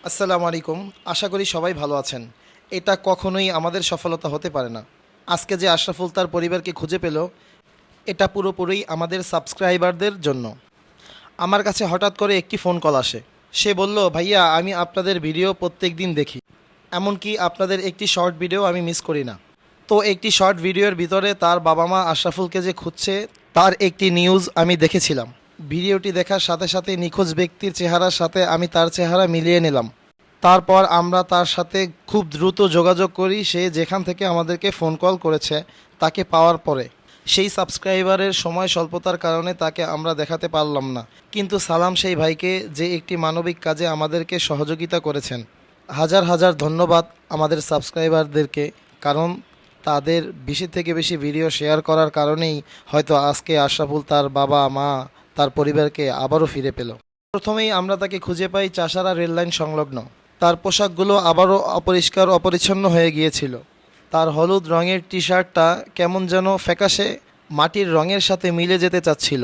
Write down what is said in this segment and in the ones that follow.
আসসালামু আলাইকুম। আশা করি সবাই ভালো আছেন। এটা কখনোই আমাদের সফলতা হতে পারে না। আজকে যে আশরাফুল তার পরিবারকে খুঁজে পেল, এটা পুরোপুরি আমাদের সাবস্ক্রাইবারদের জন্য। আমার কাছে হঠাৎ করে একটি ফোন কল আসে। সে বলল, ভাইয়া আমি আপনাদের ভিডিও প্রত্যেক দিন দেখি, এমনকি আপনাদের একটি শর্ট ভিডিও আমি মিস করি না। তো একটি শর্ট ভিডিওর ভিতরে তার বাবা মা আশরাফুলকে যে খুঁজছে তার একটি নিউজ আমি দেখেছিলাম। ভিডিওটি দেখার সাথে সাথে নিখোঁজ ব্যক্তির চেহারার সাথে আমি তার চেহারা মিলিয়ে নিলাম। তারপর আমরা তার সাথে খুব দ্রুত যোগাযোগ করি। সে যেখান থেকে আমাদেরকে ফোন কল করেছে তাকে পাওয়ার পরে সেই সাবস্ক্রাইবারের সময় স্বল্পতার কারণে তাকে আমরা দেখাতে পারলাম না, কিন্তু সালাম সেই ভাইকে যে একটি মানবিক কাজে আমাদেরকে সহযোগিতা করেছেন। হাজার হাজার ধন্যবাদ আমাদের সাবস্ক্রাইবারদেরকে, কারণ তাদের বেশি থেকে বেশি ভিডিও শেয়ার করার কারণেই হয়তো আজকে আশরাফুল তার বাবা মা তার পরিবারকে আবারও ফিরে পেল। প্রথমেই আমরা তাকে খুঁজে পাই চাষারা রেললাইন সংলগ্ন। তার পোশাকগুলো আবারও অপরিষ্কার অপরিচ্ছন্ন হয়ে গিয়েছিল। তার হলুদ রঙের টি শার্টটা কেমন যেন ফ্যাকাশে মাটির রঙের সাথে মিলে যেতে চাচ্ছিল।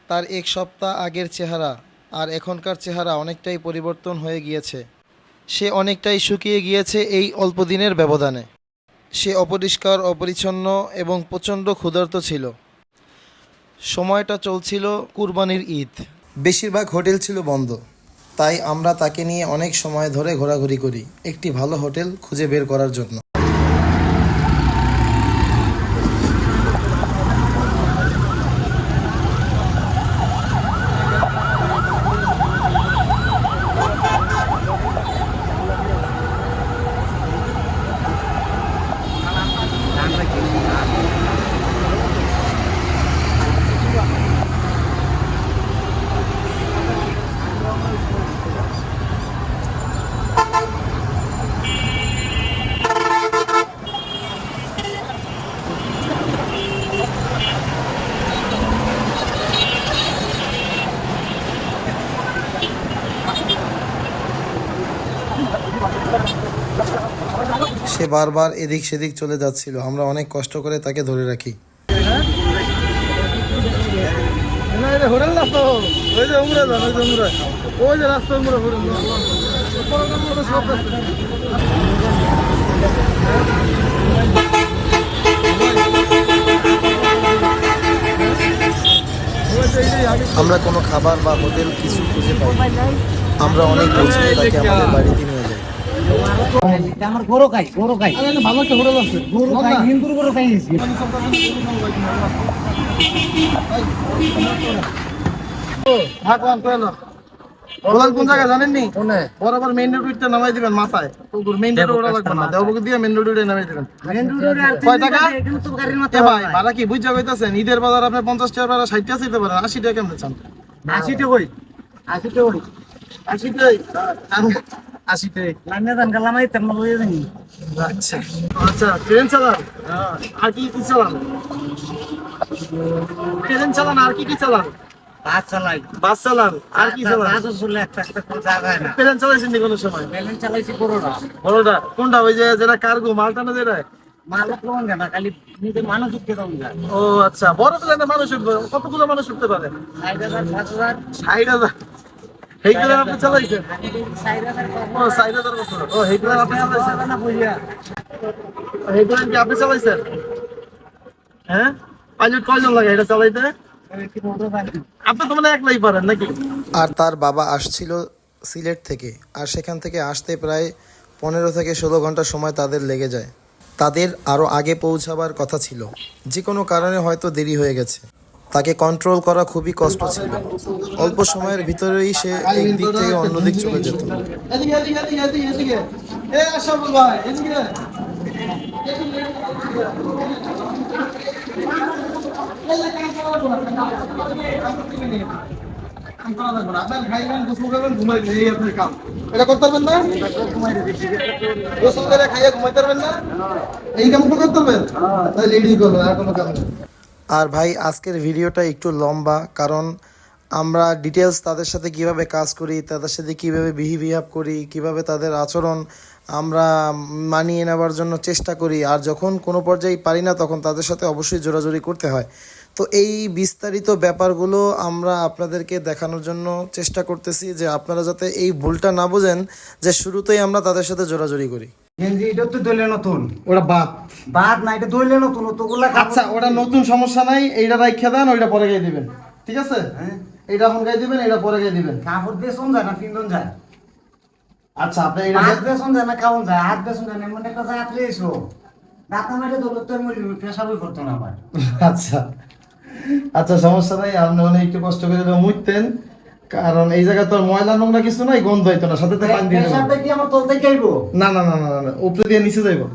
তার এক সপ্তাহ আগের চেহারা আর এখনকার চেহারা অনেকটাই পরিবর্তন হয়ে গিয়েছে। সে অনেকটাই শুকিয়ে গিয়েছে এই অল্প দিনের ব্যবধানে। সে অপরিষ্কার অপরিচ্ছন্ন এবং প্রচণ্ড ক্ষুধার্ত ছিল। সময়টা চলছিল কুরবানির ঈদ। বেশিরভাগ হোটেল ছিল বন্ধ, তাই আমরা তাকে নিয়ে অনেক সময় ধরে ঘোরাঘুরি করি একটি ভালো হোটেল খুঁজে বের করার জন্য। সে বারবার এদিক সেদিক চলে যাচ্ছিল, আমরা অনেক কষ্ট করে তাকে ধরে রাখি। হোটেল রাস্তা ওই যে উমরা যান, ওই যে উমরা, ওই যে রাস্তা উমরা হোটেল আমরা কোনো খাবার বা হোটেল কিছু খুঁজে পাই। আমরা অনেক বলছি তাকে আমাদের বাড়িতে নিয়ে যাই। আমার গরু খাই ভালো একটা হোটেল আছে। গরু খাই হিন্দুর গরু খাই নিছি ভাগবান কইলো হোটেল কোন জায়গা জানেন নি? বরাবর মেইন রোডটা নামাই দিবেন মাথায়। মেইন রোড ওরা লাগবে না, দেওবকে দিয়ে মেইন রোডে নামাই দিবেন। মেন রোডে আর কয় টাকা? কিন্তু গাড়ির মাথা এ ভাই ভাড়া কি বুঝা কইতাছেন? ঈদের বাজার আপনি 50 টাকা ভাড়া 60 টাকা চাইতে পারেন, 80 টাকা কেমনে চান? 80 টাকা কই 80 টাকা কই 80 টাকাই 80 টাকা। লাইনে দান কালামাই তেমন লইয়া দেনি আচ্ছা আচ্ছা, ট্রেন চালান আর কি কি চালান? ট্রেন চালান আর কি কি চালান? বাস চালাই বাস চালান আর কি চালান? বাস চলে একটা কোন জায়গায় না ট্রেন চালাইছেন নি কোনো সময়? প্লেন চালাইছি বড়রা বড়টা কোনটা? ওই যে যেটা কার্গো মাল টানা যেটা? মালক লোন না খালি নিজে মানুষ উঠতে দাও না ও আচ্ছা, বড় প্লেনে মানুষ উঠবে? কতগুলো মানুষ উঠতে পারে? 60,000 50,000 60,000? এই প্লেন আপনি চালাইছেন? 60,000 ও 60,000 বছর। ও এই প্লেন আপনি চালাইছেন? না বুঝিয়া এই প্লেন কি আপনি চালাইছেন? হ্যাঁ, পাইলট কয়জন লাগে এটা চালাইতে? আপনি তো মানে একলাই পারেন নাকি? আর তার বাবা আসছিল সিলেট থেকে, আর সেখান থেকে আসতে প্রায় 15 থেকে 16 ঘন্টা সময় তাদের লেগে যায়। তাদের আরও আগে পৌঁছাবার কথা ছিল, যে কোনো কারণে হয়তো দেরি হয়ে গেছে। তাকে কন্ট্রোল করা খুবই কষ্ট ছিল। অল্প সময়ের ভিতরেই সে এক দিক থেকে অন্য দিক চলে যেত। এটা করতে পারবেন না? গোসল করে খাইয়ে ঘুমাইতে পারবেন না? এই কাম করতে পারবেন? তাহলে এটাই করবেন, আর কোনো কাম নেই। আর ভাই আজকের ভিডিওটা একটু লম্বা, কারণ আমরা ডিটেলস তাদের সাথে কিভাবে কাজ করি, তাদের সাথে কিভাবে বিহেভ করি, কিভাবে তাদের আচরণ আমরা মানিয়ে নেওয়ার জন্য চেষ্টা করি, আর যখন কোনো পর্যায়ে পারি না তখন তাদের সাথে অবশ্যই জোরাজুরি করতে হয়। তো এই বিস্তারিত ব্যাপারগুলো আমরা আপনাদেরকে দেখানোর জন্য চেষ্টা করতেছি, যে আপনারা যাতে এই ভুলটা না বোঝেন যে শুরুতেই আমরা তাদের সাথে জোরাজুরি করি। গেঞ্জি এটা তো দইলে নতুন, ওটা বাদ। বাদ না, এটা দইলে নতুন, অতগুলা আচ্ছা, ওটা নতুন, সমস্যা নাই, এইটা রাইখা দেন, ওইটা পরে গায়ে দিবেন, ঠিক আছে? হ্যাঁ, এইটা এখন গায়ে দিবেন, এইটা পরে গায়ে দিবেন। কাপড় বেসন যায় না পিন্দন যায়, আচ্ছা, আপনি এইটা হাত বেসন যায় না খাওন যায়, হাত বেসন যায় না, এমন একটা যাত্রী এসো দাঁতা মেটে দৌলত তো পেশাবই করতো না আবার। আচ্ছা আচ্ছা, সমস্যা নাই, আপনি অনেক একটু কষ্ট করে মুছতেন, কারণ এই জায়গায় তো আর ময়লা নোংরা কিছু নাই, গন্ধ হইতো না, সাথে তো পানি দিয়ে দেবেন। পেশাবটা কি আমার তলতে খাইবো? না না না না না, উপরে দিয়ে নিচে যাইবো।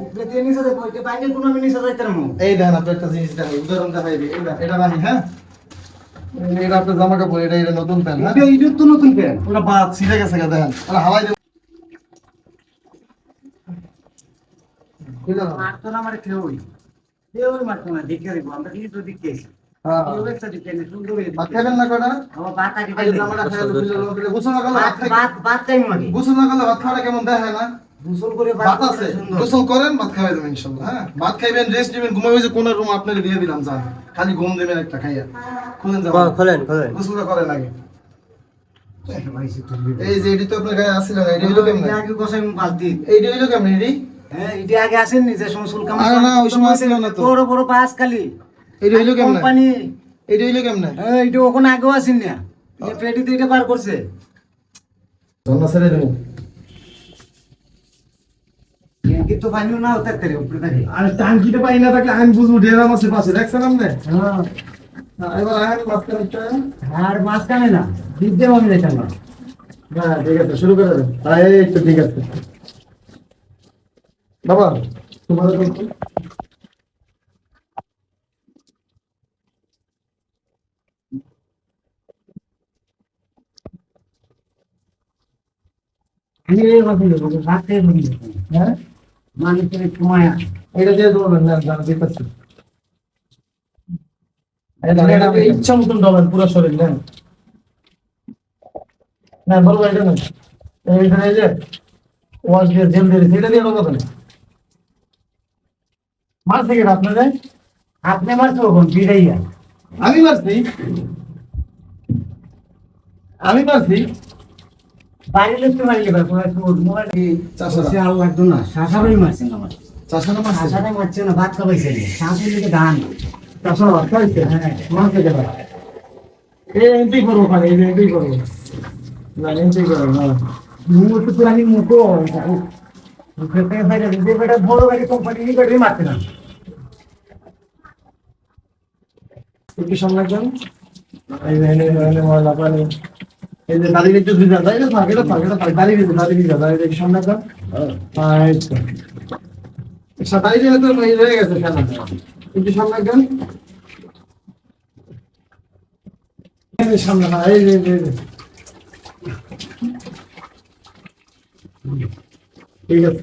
উপরে দিয়ে নিচে যাবো, এটা বাইরে কোনো আমি নিচে যাইতে না। এই দেখেন, আপনি একটা জিনিস দেখাই, উদাহরণ দেখাই দিই, এটা রানি, হ্যাঁ, এটা আপনার জামা কাপড়, এটা নতুন প্যান্ট, হ্যাঁ, এটা তো নতুন প্যান্ট। ওটা বাদ ছিঁড়ে গেছে, দেখেন, ওটা হালাই দেবো। মারতো না আমার কেউই, কেউই মারতো না, দেখে দেখবো আমরা কিন্তু দেখতেছি। হ্যাঁ, কেউ একটা দেখে নি, সুন্দর হয়ে ভাত খাবেন না কয়টা? আমার বাত আগে এই জামাটা খাইলে গোসল না করলে ভাত খাই, বাত টাইম আগে গোসল না করলে ভাত খাওয়াটা কেমন দেখায় না? গোসল করে ভাত আছে, গোসল করেন, ভাত খাওয়াই দেবেন ইনশাল্লাহ, হ্যাঁ, ভাত খাইবেন, রেস্ট নেবেন, ঘুমাইবে, যে কোন রুম আপনাকে দিয়ে দিলাম, যান, খালি ঘুম দেবেন একটা খাইয়া, খুলেন যাবেন, খোলেন গোসলটা করেন আগে। এই যে এটি তো আপনার গায়ে আসছিল না, এটি হইলো কেমনে? আগে গোসাই বালতি। এইটি হইলো কেমনে এটি? হ্যাঁ, এটা আগে আসেননি যে সময় চুল কামাই আরে না, ওই সময় আসছিল না তো। বড় বড় বাস খালি এটি হইলো কেমনে? কোম্পানি। এটি হইলো কেমনে? হ্যাঁ, এটা ওখানে আগেও আসেন না, এটা পেটিতে এটা পার করছে। ধন্না ছেড়ে দেবো। কিন্তু পানিও না হতে পারে উপরে থাকে। আর টাঙ্কিতে পাই না থাকলে আমি বুঝবো ডেরাম আছে পাশে, দেখছেন আপনি? হ্যাঁ, এবার আহেন মাঝখানে একটা। আর মাঝখানে না, দিতে আমি যেতাম না। হ্যাঁ, ঠিক আছে, শুরু করে দেন। হ্যাঁ, এই তো ঠিক আছে। বাবা, তোমার আমি এই কথা বলবো, রাতে বলি। হ্যাঁ, মানুষের একটু মায়া। এটা দিয়ে দেবেন না, জানা দিতেছি। ইচ্ছা মতন ডবেন পুরো শরীর, নেন। না, বলবো এটা না, এইখানে এই যে ওয়াশ দিয়ে জেল দিয়ে দিয়েছে, এটা দিয়ে ডোবাবো না। মার থেকে আপনাদের আপনি মারছো কখন বিড়াইয়া? আমি মারছি, আমি মারছি। বাইরে লোক তো মারিয়ে পারে, মোবাইল চাষারা আর লাগতো না, শাসারাই মারছেন আমার। চাষারা মারছে, শাসারাই মারছে না, ভাত খাবাইছে শাশুর দিকে ধান। চাষারা ভাত খাইছে। হ্যাঁ, মার থেকে না, এই এমপি করবো, ওখানে এই এমপি করবো না, এমপি করবো না। মুখ তো পুরানি মুখো বড় গাড়ি কোম্পানি গাড়ি মারছে না। একটু সামনে যান, এই যে এনে ময়লা পানি, এই যে দাঁড়িয়ে একটু ভিজা যায়, এটা থাক, এটা থাক, এটা থাক, দাঁড়িয়ে ভিজা, দাঁড়িয়ে একটু সামনে যান। এই তো দাঁড়িয়ে তো এই হয়ে গেছে, ফেলা একটু সামনে যান, এই যে সামনে, হ্যাঁ, এই যে ঠিক আছে।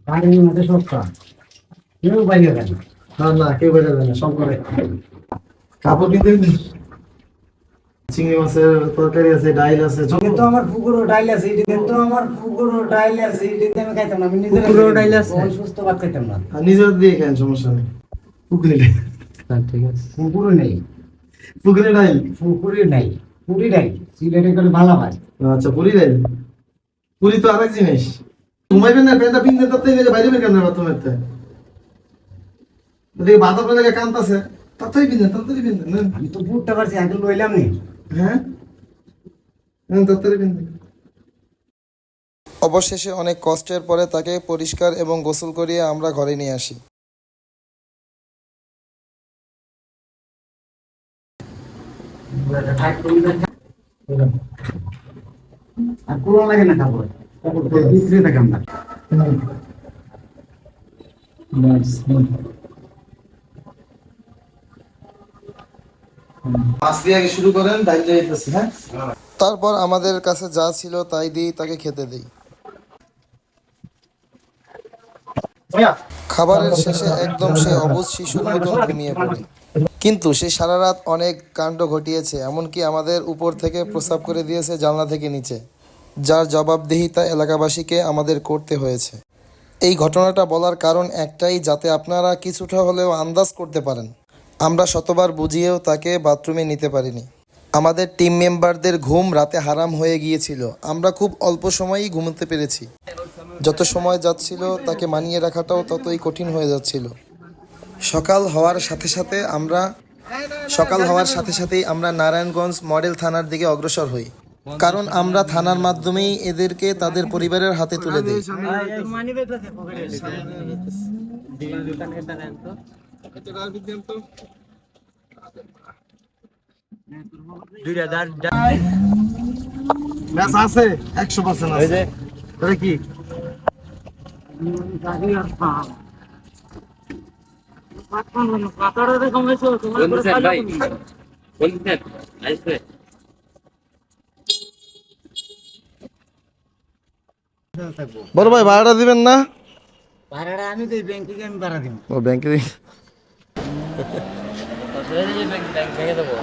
গাড়ির মধ্যে সস্তা, কেউ বাইরে গেল। না না, কেউ বেড়ে যায় না, সব করে কাপড় কিনতে চিংড়ি মাছের তরকারি আছে, ডাইল আছে, কিন্তু আমার পুকুরও ডাইল আছে, এটা কিন্তু আমার পুকুরও ডাইল আছে, এটা আমি খাইতাম না, আমি নিজের পুকুরও ডাইল আছে? সুস্থ ভাত খাইতাম না। আর নিজের দিয়ে খান, সমস্যা নেই। পুকুরে ঠিক আছে। পুকুরও নেই, পুকুরে ডাইল, পুকুরে নাই, পুরি ডাইল সিলেটে করে ভালো হয়। আচ্ছা, পুরি ডাইল, পুরি তো আরেক জিনিস। ঘুমাইবেন না, পেনটা পিনতে তাতে বাইরে বের কেন বাথরুমের তে দেখে বাদ আপনার লাগে কান্তাছে, তাড়াতাড়ি পিনতেন না। আমি তো বুটটা পারছি, আগে লইলাম নি। হ্যাঁ, তাড়াতাড়ি পিনতেন। অবশেষে অনেক কষ্টের পরে তাকে পরিষ্কার এবং গোসল করিয়ে আমরা ঘরে নিয়ে আসি। আর পুরো লাগে না কাপড়, ভিতরে থাকে আমরা। মাছ দিয়ে আগে শুরু করেন, ডাইল যাইতেছি, হ্যাঁ। তারপর আমাদের কাছে যা ছিল তাই দিয়ে তাকে খেতে দিই। খাবারের শেষে একদম সে অবুঝ শিশুর মতন ঘুমিয়ে পড়ে। কিন্তু সে সারা রাত অনেক কাণ্ড ঘটিয়েছে, এমনকি আমাদের উপর থেকে প্রস্রাব করে দিয়েছে জানলা থেকে নিচে, যার জবাবদিহিতা এলাকাবাসীকে আমাদের করতে হয়েছে। এই ঘটনাটা বলার কারণ একটাই, যাতে আপনারা কিছুটা হলেও আন্দাজ করতে পারেন। আমরা শতবার বুঝিয়েও তাকে বাথরুমে নিতে পারিনি। আমাদের টিম মেম্বারদের ঘুম রাতে হারাম হয়ে গিয়েছিল। আমরা খুব অল্প সময়েই ঘুমোতে পেরেছি। যত সময় যাচ্ছিল তাকে মানিয়ে রাখাটাও ততই কঠিন হয়ে যাচ্ছিল। সকাল হওয়ার সাথে সাথে আমরা সকাল হওয়ার সাথে সাথেই আমরা নারায়ণগঞ্জ মডেল থানার দিকে অগ্রসর হই, কারণ আমরা থানার মাধ্যমেই এদেরকে তাদের পরিবারের হাতে তুলে দিই। ম্যাচ আছে 100% আছে। তাহলে কি বড় ভাই ভাড়াটা দিবেন না? ভাড়াটা আমি তো ব্যাংকে আমি ভাড়া দিব। ও ব্যাংকে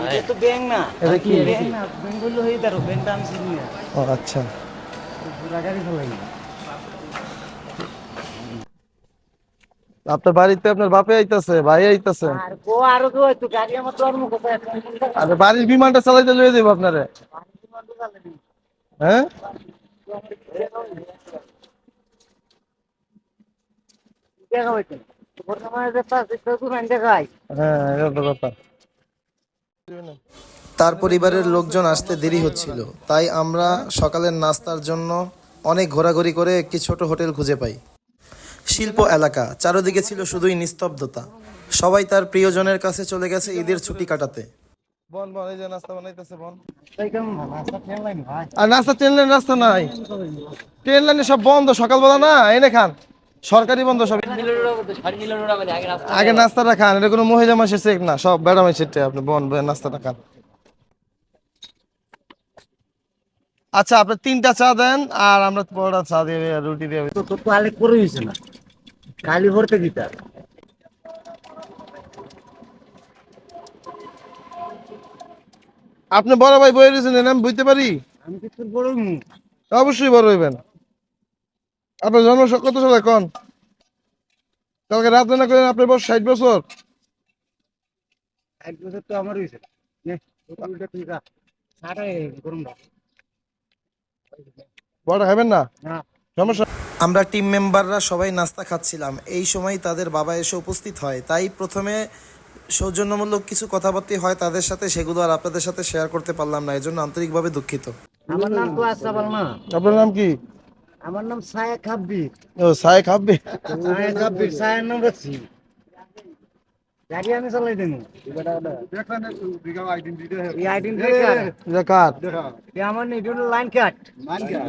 এটা তো ব্যাংক না, এটা কি ব্যাংক না, ব্যাংক হইলো হই তার ব্যাংকটা আমি চিনি না। ও আচ্ছা। পুরা গাড়ি চালাই। আপনার বাড়িতে আপনার বাপে আইতাছে, ভাই আইতাছে। আর কো আরো তো একটু গাড়ি আমার তোর মুখ কথা আরে বাড়ির বিমানটা চালাইতে লয়ে দেব আপনারে। হ্যাঁ দেখা হইছে বর্তমানে যে পাঁচ দিন তো আমি দেখাই। হ্যাঁ, এটা তো ব্যাপার। তার পরিবারের লোকজন আসতে দেরি হচ্ছিল, তাই আমরা সকালের নাস্তার জন্য অনেক ঘোরাঘুরি করে একটি ছোট হোটেল খুঁজে পাই। শিল্প এলাকা, চারদিকে ছিল শুধুই নিস্তব্ধতা। সবাই তার প্রিয়জনের কাছে চলে গেছে ঈদের ছুটি কাটাতে। বন বন, এই যে নাস্তা বানাইতেছে বন। তাই কেমন ভালো আছে ট্রেন লাইন ভাই? আর নাস্তা, ট্রেন লাইন রাস্তা নাই, ট্রেন লাইনে সব বন্ধ সকালবেলা না, এনে খান, সরকারি বন্ধ সব। আগে নাস্তাটা খান, এটা কোনো মহিলা মাসের চেক না, সব বেড়া মাসের টে। আপনি বন নাস্তাটা খান। আচ্ছা, আপনি 3টা চা দেন, আর আমরা বড়টা চা দিয়ে রুটি দিয়ে। তো তো কালে করে হইছে না, কালি ভরতে দিতা। আপনি বড় ভাই বই রয়েছেন, আমি বুঝতে পারি। আমি কি তোর বড় মুখ? অবশ্যই বড় হইবেন। আপনার জন্ম কত সালে কোন? কালকে রাত না করেন আপনার বয়স 60 বছর। এক বছর তো আমার হইছে নে উল্টা তুই যা সাড়ে গরম না বড় খাবেন না, না। সমস্যা। আমরা টিম মেম্বাররা সবাই নাস্তা খাচ্ছিলাম, এই সময় তাদের বাবা এসে উপস্থিত হয়। তাই প্রথমে সৌজন্যমূলক কিছু কথাবার্তা হয় তাদের সাথে, সেগুলো আর আপনাদের সাথে শেয়ার করতে পারলাম না, এজন্য আন্তরিকভাবে দুঃখিত। আমার নাম তো আসাবাল না, আপনার নাম কি? আমার নাম সায়া খাব্বি। ও সাই খাবি। সায়া খাব্বি, সায়ার নাম রাখছি। গাড়ি আমি চালাই দেবো। এই আইডেন্টি কার্ড এটা কার? আমার নেই, এটা লাইন কাট।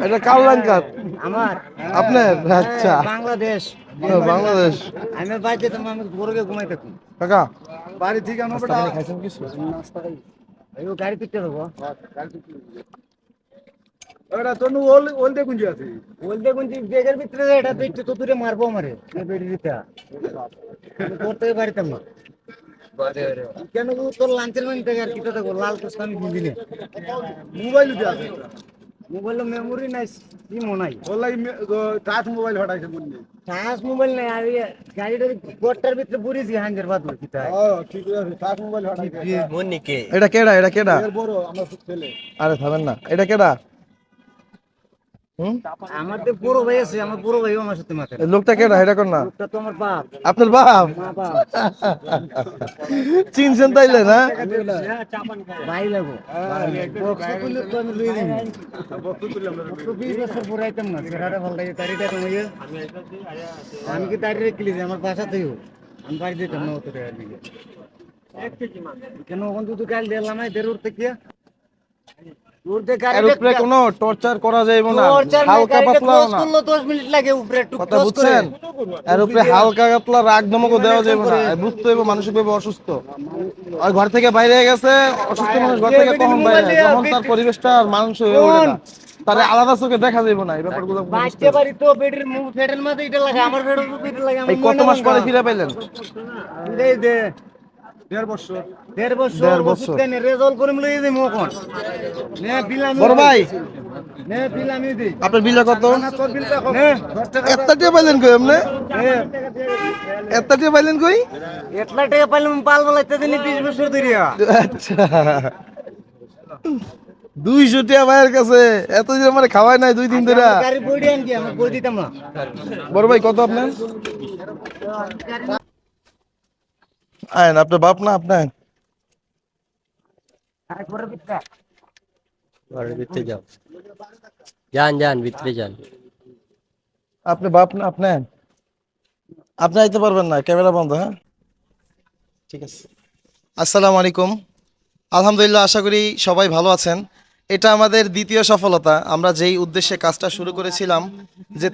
এটা কার লাইন কার্ড? আমার আপনার? আচ্ছা। বাংলাদেশ। ও, বাংলাদেশ। আমি বাইরে তো আমি বড়কে ঘুমাই থাকি। কাকা বাড়ি থেকে আনো বেটা। খাইছেন কিছু? এই গাড়ি পিটতে দেবো। ওটা তনু ওল ওল দেখুন যে আছে। বলতে কোনটি বেগের ভিতরে এটা পিটতে তো তুই মারবো আমারে। এই বেড়ি দিতা। তোর থেকে বাড়িতাম না। কেন তোর লাঞ্চের মান থেকে আর কি তো দেখো লাল কুস্তা আমি দিবি না। মোবাইল দিয়ে আছে। মোবাইলের মেমোরি নাই, সিমও নাই। ওলাই টাচ মোবাইল হটাইছে বললি। টাচ মোবাইল নাই, আর গাড়িটার গোটার ভিতরে বুড়িছি হাঙ্গের বাদ কি তাই। ও ঠিক আছে, টাচ মোবাইল হটাইছে। এটা কেডা? এটা কেডা? এর বড় আমরা ছেলে। আরে থামেন না, এটা কেডা? হুম, আমার তো বড় ভাই আছে, আমার বড় ভাইও আমার সাথে মাথা। এই লোকটা কেডা? এটা কোন না? লোকটা তো আমার বাপ। আপনার বাপ? মা বাপ। চিনছেন তাইলে না? ভাই লাগো। বক্স তুললে তো আমি লই দিই। বক্স 20 বছর পরে আইতাম না, সেরাটা ভালো লাগে তারিটা কমাইয়ে। আমি কি তারি রেখে লিছি আমার বাসাতেও। আমি বাড়ি দিতাম না অত টাকা দিয়ে। কেন ওখান তো কাল দিলাম না দেরুর থেকে। উড়তে গাড়ি এর উপরে কোনো টর্চার করা যাইব না, হালকা পাতলা না। 10 মিনিট লাগে উপরে একটু কথা বুঝছেন? এর উপরে হালকা পাতলা রাগ ধমকও দেওয়া যাইব না, বুঝতে হইব মানসিকভাবে অসুস্থ। আর ঘর থেকে বাইরে গেছে, অসুস্থ মানুষ ঘর থেকে কখন বাইরে হয়? যখন তার পরিবেশটা আর মানুষ হয়ে ওঠে না, তারে আলাদা চোখে দেখা যাইব না, এই ব্যাপারগুলো বুঝতে বাচ্চা বাড়ি তো বেডের মুখ ফেটের মাঝে এটা লাগে, আমার বেডের মুখ এটা লাগে। এই কত মাস পরে ফিরে পাইলেন? এই দে 1.5 বছর। 1.5 বছর। দেড় বছর। ওষুধ কেন রেজাল্ট করিম লই দিমু কোন নে বিলা বড় ভাই, নে বিল আমি দিই আপনার বিলটা কত? না তোর বিলটা কত এত টাকা পাইলেন কই আপনি? এত টাকা পাইলেন কই? এতলা টাকা পাইলাম পাল বলাইতে দিনি 20 বছর ধরে আচ্ছা 200 টাকা ভাইয়ের কাছে এতদিন আমার খাওয়াই নাই 2 দিন ধরে। গাড়ি বইডি আনকি আমি বই দিতাম না বড় ভাই কত আপনার? আইন আপনার বাপ না আপনার? ভিতরে যাও, যান যান ভিতরে যান। আপনি বাপ না আপনার? আপনি আইতে পারবেন না, ক্যামেরা বন্ধ। হ্যাঁ ঠিক আছে। আসসালামু আলাইকুম। আলহামদুলিল্লাহ, আশা করি সবাই ভালো আছেন। এটা আমাদের দ্বিতীয় সফলতা। আমরা যেই উদ্দেশ্যে কাজটা শুরু করেছিলাম যে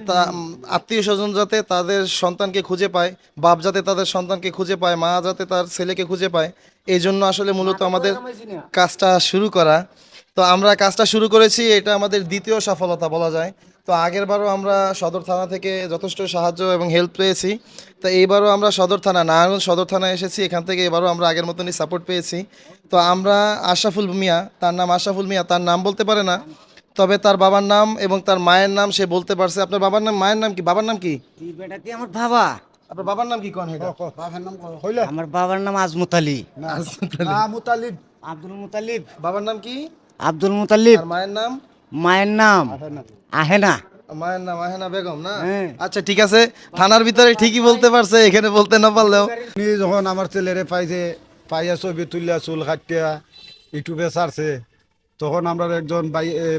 আত্মীয় স্বজন যাতে তাদের সন্তানকে খুঁজে পায়, বাপ যাতে তাদের সন্তানকে খুঁজে পায়, মা যাতে তার ছেলেকে খুঁজে পায়, এই জন্য আসলে মূলত আমাদের কাজটা শুরু করা। তো আমরা কাজটা শুরু করেছি, এটা আমাদের দ্বিতীয় সফলতা বলা যায়। তো আগের বারও আমরা সদর থানা থেকে যথেষ্ট সাহায্য এবং হেল্প পেয়েছি। তো এইবারও আমরা সদর থানা নারায়ণগঞ্জ সদর থানায় এসেছি, এখান থেকে এবারও আমরা আগের মতনই সাপোর্ট পেয়েছি। তো আমরা আশরাফুল মিয়া, তার নাম আশরাফুল মিয়া, তার নাম বলতে পারে না, তবে তার বাবার নাম এবং তার মায়ের নাম সে বলতে পারছে। আপনার বাবার নাম, মায়ের নাম কি, বাবার নাম কি? তুই বেটা তুই আমার বাবা আপনার বাবার নাম কি কোন? আমার বাবার নাম আজমত আলী মুতালিব আব্দুল মুতালিব বাবার নাম কি? আব্দুল মুতালিব আর মায়ের নাম? মায়ের নাম আহেনা মায়ের নাম আহেনা বেগম না? হ্যাঁ। আচ্ছা ঠিক আছে, থানার ভিতরে ঠিকই বলতে পারছে, এখানে বলতে না পারলেও। উনি যখন আমার ছেলেরে পাইছে, পাইয়া ছবি তুলিয়া চুল কাটিয়া ইউটিউবে ছাড়ছে, তখন আমরা একজন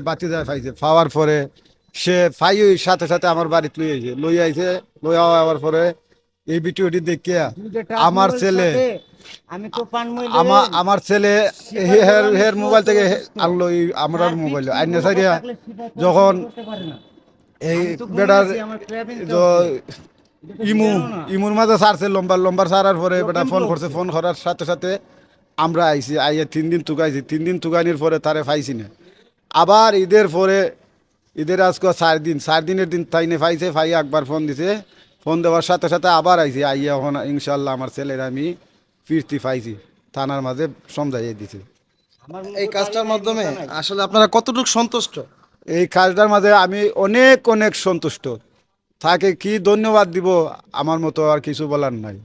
বাতি যায় পাইছে, পাওয়ার পরে সে পাই সাথে সাথে আমার বাড়িতে লই আইছে লই আওয়ার পরে এই ভিডিওটি দেখিয়া আমার ছেলে আমি তো পান আমার ছেলে হের মোবাইল থেকে আনলো আমার মোবাইল আইনে সারিয়া যখন এই বেটার ইমুর মাঝে ছাড়ছে লম্বার ছাড়ার পরে বেটা ফোন করছে, ফোন করার সাথে সাথে আমরা আইছি, আইয়া 3 দিন তুকাইছি, 3 দিন তুকানির পরে তারে পাইছি না। আবার ঈদের আজকে 4 দিনের দিন তাইনে পাইছে, পাই একবার ফোন দিছে, ফোন দেওয়ার সাথে সাথে আবার আইছি, আইয়া এখন ইনশাল্লাহ আমার ছেলের আমি ফিরতি পাইছি, থানার মাঝে সমঝাইয়ে দিছে। এই কাজটার মাধ্যমে আসলে আপনারা কতটুকু সন্তুষ্ট? এই কাজটার মাঝে আমি অনেক অনেক সন্তুষ্ট, তাকে কি ধন্যবাদ দিব, আমার মতো আর কিছু বলার নাই।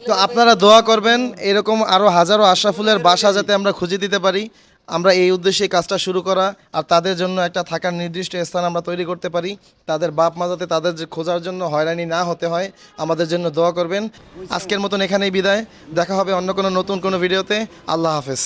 তো আপনারা দোয়া করবেন এরকম আরও হাজারো আশরাফুলের বাসা যাতে আমরা খুঁজে দিতে পারি। আমরা এই উদ্দেশ্যে কাজটা শুরু করা, আর তাদের জন্য একটা থাকার নির্দিষ্ট স্থান আমরা তৈরি করতে পারি। তাদের বাপ মা যাতে তাদের যে খোঁজার জন্য হয়রানি না হতে হয়, আমাদের জন্য দোয়া করবেন। আজকের মতন এখানেই বিদায়, দেখা হবে অন্য কোনো নতুন কোনো ভিডিওতে। আল্লাহ হাফেজ।